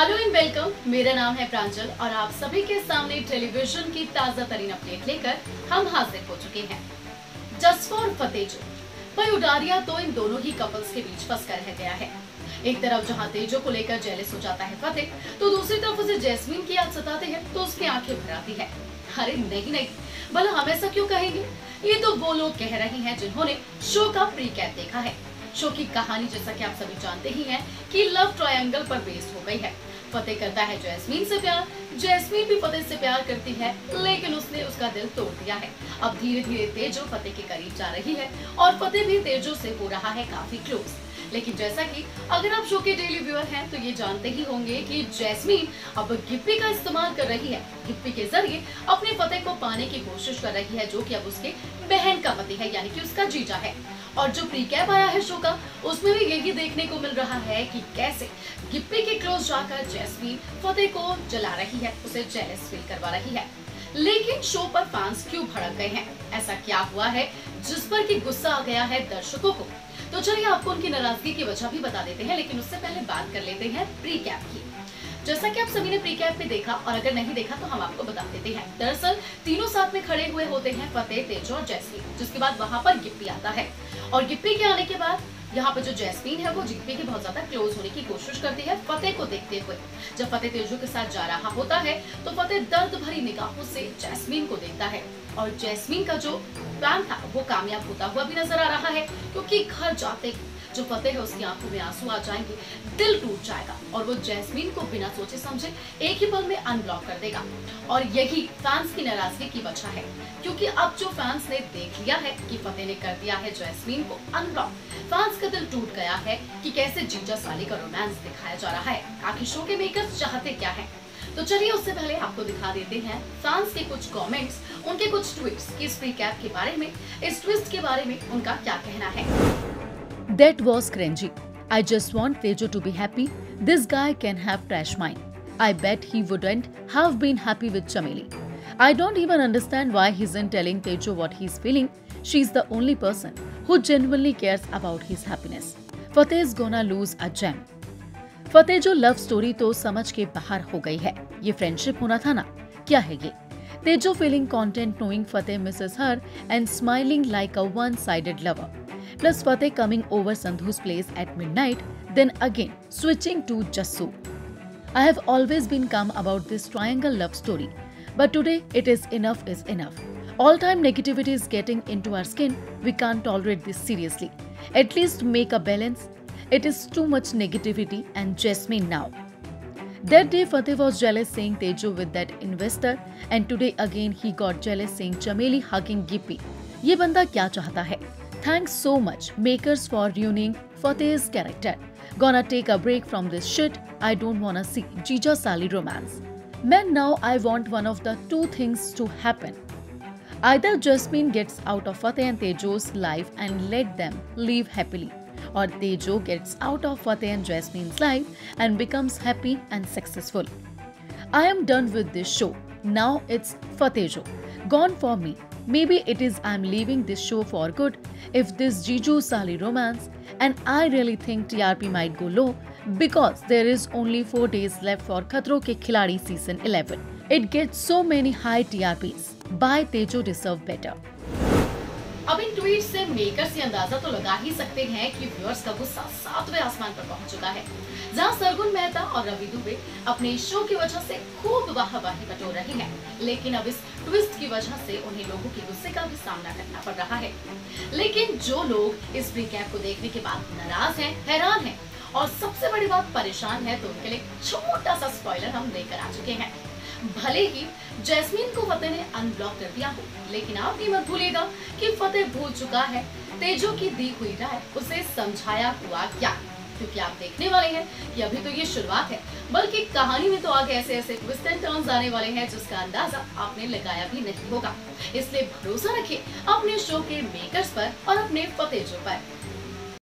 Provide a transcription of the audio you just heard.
Hello and welcome. मेरा नाम है प्रांजल और आप सभी के सामने टेलीविजन की ताजा तरीन अपडेट लेकर हम हाजिर हो चुके हैं। जस्ट फॉर फतेजो। भाई उडारिया तो इन दोनों ही कपल्स के बीच फंस कर रह गया है। एक तरफ जहां तेजो को लेकर जेलस हो जाता है फतेह, तो दूसरी तरफ उसे जैस्मीन की याद सताते हैं तो उसकी आंखें भर आती है। अरे नहीं, भला हम ऐसा क्यों कहेंगे? ये तो वो लोग कह रहे हैं जिन्होंने शो का प्री कैप देखा है। शो की कहानी जैसा कि आप सभी जानते ही हैं कि लव ट्रायंगल पर बेस्ड हो गई है। फतेह करता है जैस्मीन से प्यार, जैस्मीन भी फतेह से प्यार करती है, लेकिन उसने उसका दिल तोड़ दिया है। अब धीरे धीरे तेजो फतेह के करीब जा रही है और फतेह भी तेजो से हो रहा है काफी क्लोज। लेकिन जैसा कि अगर आप शो के डेली व्यूअर हैं तो ये जानते ही होंगे कि जैस्मीन अब गिप्पी का इस्तेमाल कर रही है। गिप्पी के जरिए अपने फतेह को पाने की कोशिश कर रही है, जो कि अब उसके बहन का पति है, यानी कि उसका जीजा है। और जो प्री कैप आया है शो का, उसमें भी यही देखने को मिल रहा है कि कैसे गिप्पी के क्लोज जाकर जैस्मीन फतेह को जला रही है, उसे जेलस फील करवा रही है। लेकिन शो पर फैंस क्यों भड़क गए हैं? ऐसा क्या हुआ है जिस पर कि गुस्सा आ गया है दर्शकों को? तो चलिए आपको उनकी नाराजगी की वजह भी बता देते हैं, लेकिन उससे पहले बात कर लेते हैं प्री कैप की। जैसा कि आप सभी ने प्री कैप में देखा, और अगर नहीं देखा तो हम आपको बता देते हैं। दरअसल तीनों साथ में खड़े हुए होते हैं, फतेह, तेजो और जैस्मीन, जिसके बाद वहाँ पर गिप्पी आता है। और गिप्पी के आने के बाद यहाँ पे जो जैस्मीन है वो गिप्पी के बहुत ज्यादा क्लोज होने की कोशिश करती है फतेह को देखते हुए। जब फतेह तेजो के साथ जा रहा होता है तो फतेह दर्द भरी निगाहों से जैस्मीन को देखता है, और जैस्मीन का जो प्लान था वो कामयाब होता हुआ भी नजर आ रहा है, क्योंकि घर जाते जो फतेह है उसकी आंखों में आंसू आ जाएंगे, दिल टूट जाएगा और वो जैस्मीन को बिना सोचे समझे एक ही पल में अनब्लॉक कर देगा। और यही फैंस की नाराजगी की वजह है, क्योंकि अब जो फैंस ने देख लिया है कि फतेह ने कर दिया है जैस्मीन को अनब्लॉक, फैंस का दिल टूट गया है कि कैसे जीजा साली का रोमांस दिखाया जा रहा है। आखिर शो के मेकर्स चाहते क्या है? तो चलिए उससे पहले आपको दिखा देते हैं फैंस के कुछ कमेंट्स, उनके कुछ ट्वीट्स कि इस प्री कैप के बारे में, इस ट्विस्ट के बारे में उनका क्या कहना है। That was cringy. I just want Tejo to be happy. This guy can have trash mind. I bet he wouldn't have been happy with Chameli. I don't even understand why he isn't telling Tejo what he's feeling. She's the only person who genuinely cares about his happiness. Fateh is gonna lose a gem. फतेह जो love story तो समझ के बाहर हो गई है। ये friendship होना था ना? क्या है ये? तेजो feeling content knowing Fateh misses her and smiling like a one-sided lover. Plus Fateh coming over Sandhu's place at midnight, then again switching to Jassu. I have always been calm about this triangle love story, but today it is enough is enough. All time negativity is getting into our skin. We can't tolerate this seriously. At least make a balance. It is too much negativity and Jasmine now. That day Fateh was jealous saying Tejo with that investor, and today again he got jealous saying Chameli hugging Gippy. ये बंदा क्या चाहता है? Thanks so much makers for ruining Fateh's character. Gonna take a break from this shit. I don't wanna see Jija Sali romance. Man, now I want one of the two things to happen. Either Jasmine gets out of Fateh and Tejo's life and let them live happily, or Tejo gets out of Fateh and Jasmine's life and becomes happy and successful. I am done with this show. Now it's Fatejo. Gone for me. Maybe it is I'm leaving this show for good if this Jiju Sali romance, and I really think TRP might go low because there is only 4 days left for Khatron Ke Khiladi season 11. It gets so many high TRPs. Bye, Tejo deserve better. अब इन tweet से makers ये अंदाजा तो लगा ही सकते हैं कि viewers का गुस्सा 7वें आसमान पर पहुंच चुका है। जहां सरगुन मेहता और रवि दुबे अपने शो की वजह से खूब वाहवाही बटोर रही हैं, लेकिन अब इस ट्विस्ट की वजह से उन्हें लोगों के गुस्से का भी सामना करना पड़ रहा है। लेकिन जो लोग इस प्री कैप को देखने के बाद नाराज हैं, हैरान हैं और सबसे बड़ी बात परेशान है, तो उनके लिए छोटा सा स्पॉइलर हम लेकर आ चुके हैं। भले ही जैस्मीन को फतेह ने अनब्लॉक कर दिया हो, लेकिन आप ये मत भूलिएगा कि फतेह भूल चुका है तेजो की दी हुई राय उसे समझाया हुआ क्या, क्योंकि आप देखने वाले हैं कि अभी तो ये शुरुआत है, बल्कि कहानी में तो आगे ऐसे ऐसे ट्विस्ट एंड टर्न्स आने वाले हैं जिसका अंदाजा आपने लगाया भी नहीं होगा। इसलिए भरोसा रखिए अपने शो के मेकर्स पर और अपने फतेजो पर।